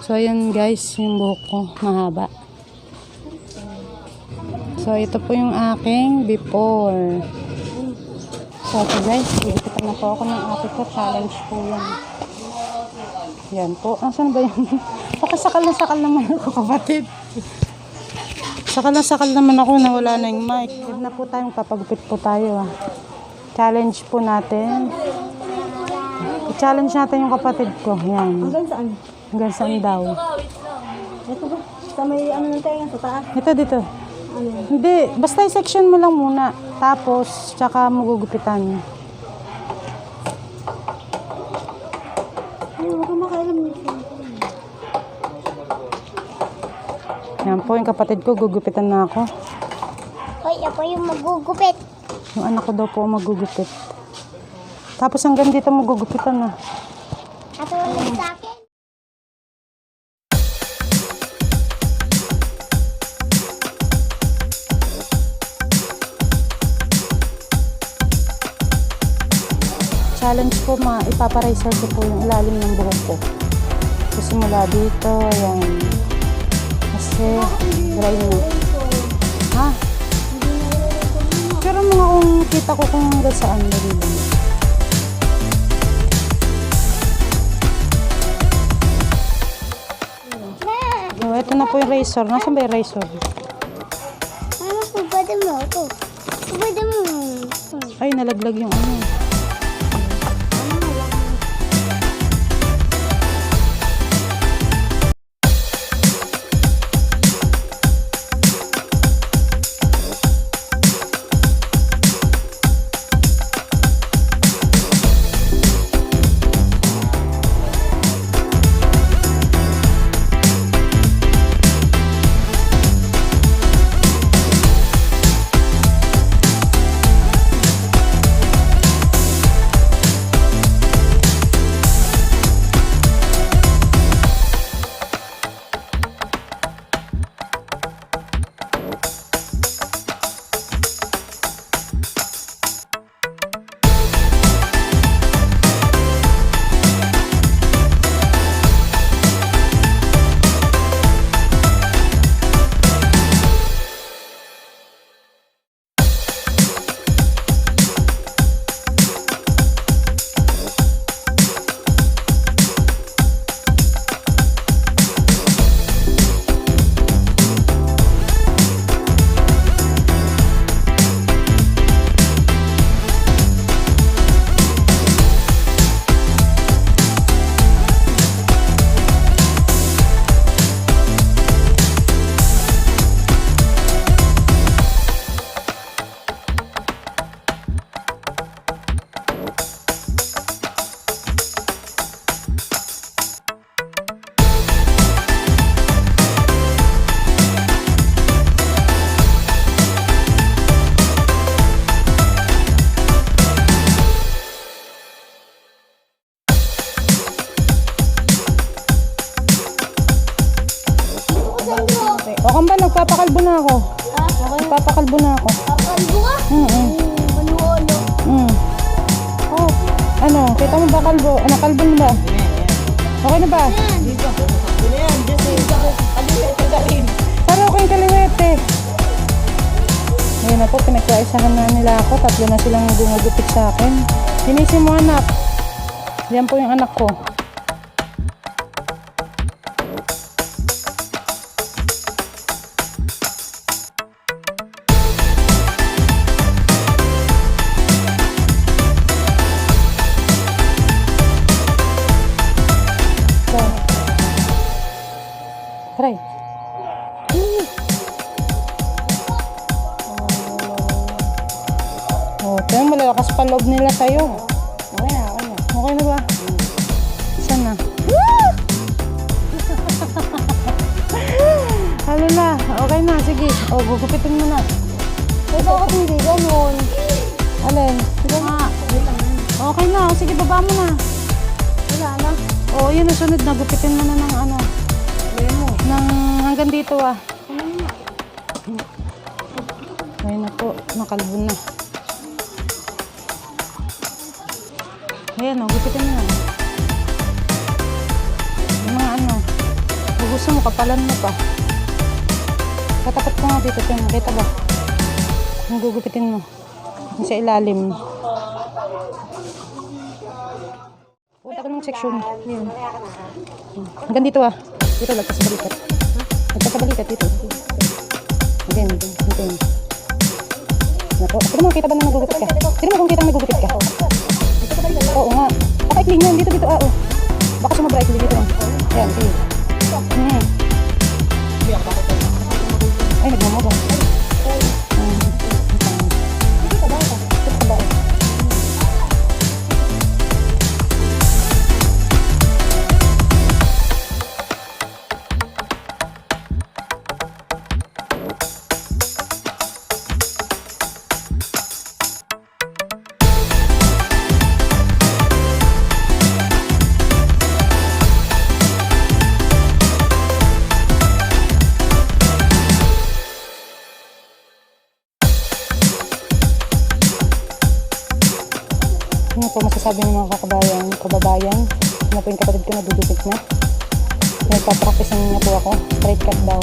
So, ayan guys, yung buhok ko, mahaba. So, ito po yung aking before. So, ito guys, ilipitan na po ako ng ate ko. Challenge po yan. Yan po. Asan ba yan? Pakasakal na sakal naman ako, kapatid. Sakal na sakal naman ako na wala na yung mic. Yan na po tayong papagupit po tayo. Challenge po natin. I-challenge natin yung kapatid ko. Yan. Hanggang saan? Hanggang saan daw? Ito ba? Sa may ano ng tenga, sa taas? Ito dito. Ano? Hindi, basta i-section mo lang muna. Tapos, tsaka magugupitan. Ay, huwag ka makailam nito. Yan po, yung kapatid ko, gugupitan na ako. Hoy, ako yung magugupit. Yung anak ko daw po magugupit. Tapos hanggang dito magugupitan na. Ato lang sa akin. Challenge ko, ipaparacer ko po yung ilalim ng buhok ko. So, simula dito, yan. Kasi, dry na. Ha? Pero mga kung kita ko kung hanggang saan, dali lang. So, ito na po yung razor. Nasaan ba yung razor? Mama, pwede mo ako. Pwede mo. Ay, nalaglag yung ano. O kang ba, nagpapakalbo na ako. Ha? Okay. Nagpapakalbo na ako. Pakalbo ka? Manuolo. Oh, ano, kita mo ba kalbo? Nakalbo na ba? Okay na ba? Dito. Dito yan. Dito ako. Kaliwete ka rin. Para ako yung kaliwete. Ngayon na po, pinagkaisahan na nila ako. Tatlo na silang gumagupit sa akin. Linisin mo anak. Yan po yung anak ko. Try. Oh, ito yung malalakas pa loob nila sa'yo. Okay na, okay na. Okay na ba? Saan na? Halo na. Okay na. Sige. O, gugupitin mo na. Eh, bakit hindi ganun? Alin? Sige nga. Okay na. O, sige, baba mo na. Wala na. O, yun ang sunod na. Gupitin mo na ng ano. Ng hanggang dito ah. Ayun na po. Nakalbo na. Ayan o, gupitin mo na. Yung mga ano. gusto mo, kapalan mo pa. Katapat ko nga dito, Tim. Kita ba? Yung gugupitin mo. Yung sa ilalim. Punta ko ng section. Yan. Hanggang dito ah. Dito, lagpas sa balikat. Lagpas sa balikat, dito. Again. Napo. Sino mo kita ba na nagugupit ka? Sino mo kung kita nagugupit ka? Oo nga. Paka-ikling yan. Dito. Oh. Baka sumabra ikling dito. Ayan, sige. Ay, nagmamabang. Ano po masasabi ng mga kababayan? Ano po yung kapatid ko nagugupit na? Nagpa-practice na niya po ako. Straight cut daw.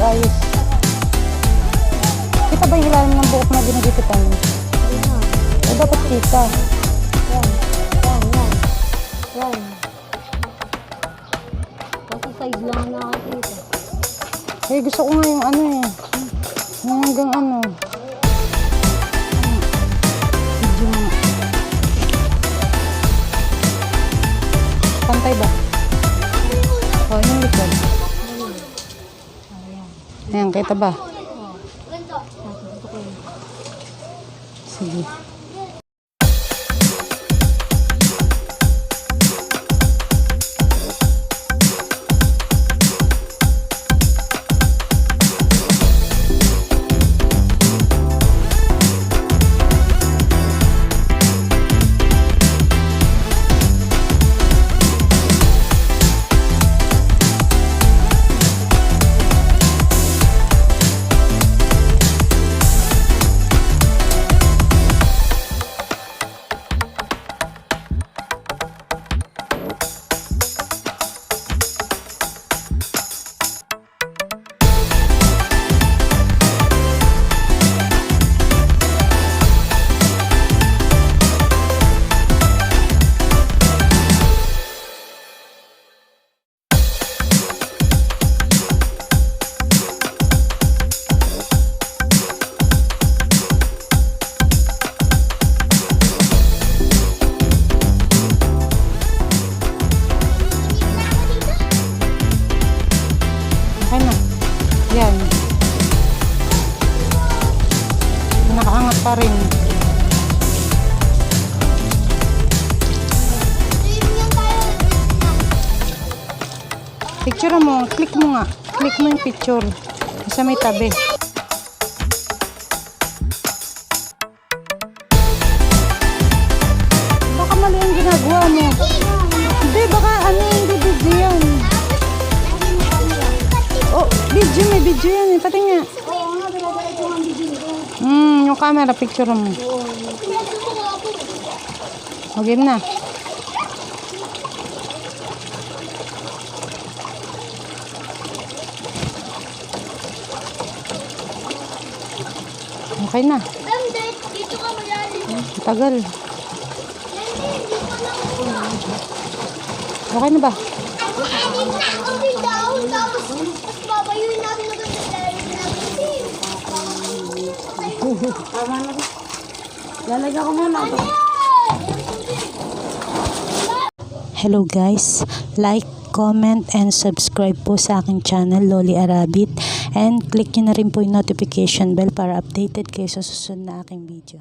Ayos. Kita ba yung ilalim ng buhok na ginugupitan mo? O dapat kita. Yan. Kasi side lang nakakita. Eh, gusto ko nga yung ano eh. Yung hanggang ano. Medyo nga. Pantay ba? O, yung likod. Ayan, kita ba? Sige. Picture mo. Click mo nga. Click mo yung picture. Sa may tabi. Baka mali ang ginagawa mo. Hindi, baka ano hindi video yan. Oh, video, may video yan. Pati nga. Yung camera, picture mo. O, game na. Okay na. Dito ka malalim. Tagal. Okay na ba? Lalagyan ko muna ito. Hello guys, like, comment, and subscribe po sa aking channel, Lolie Arabit. And click nyo na rin po yung notification bell para updated kayo sa susunod na aking video.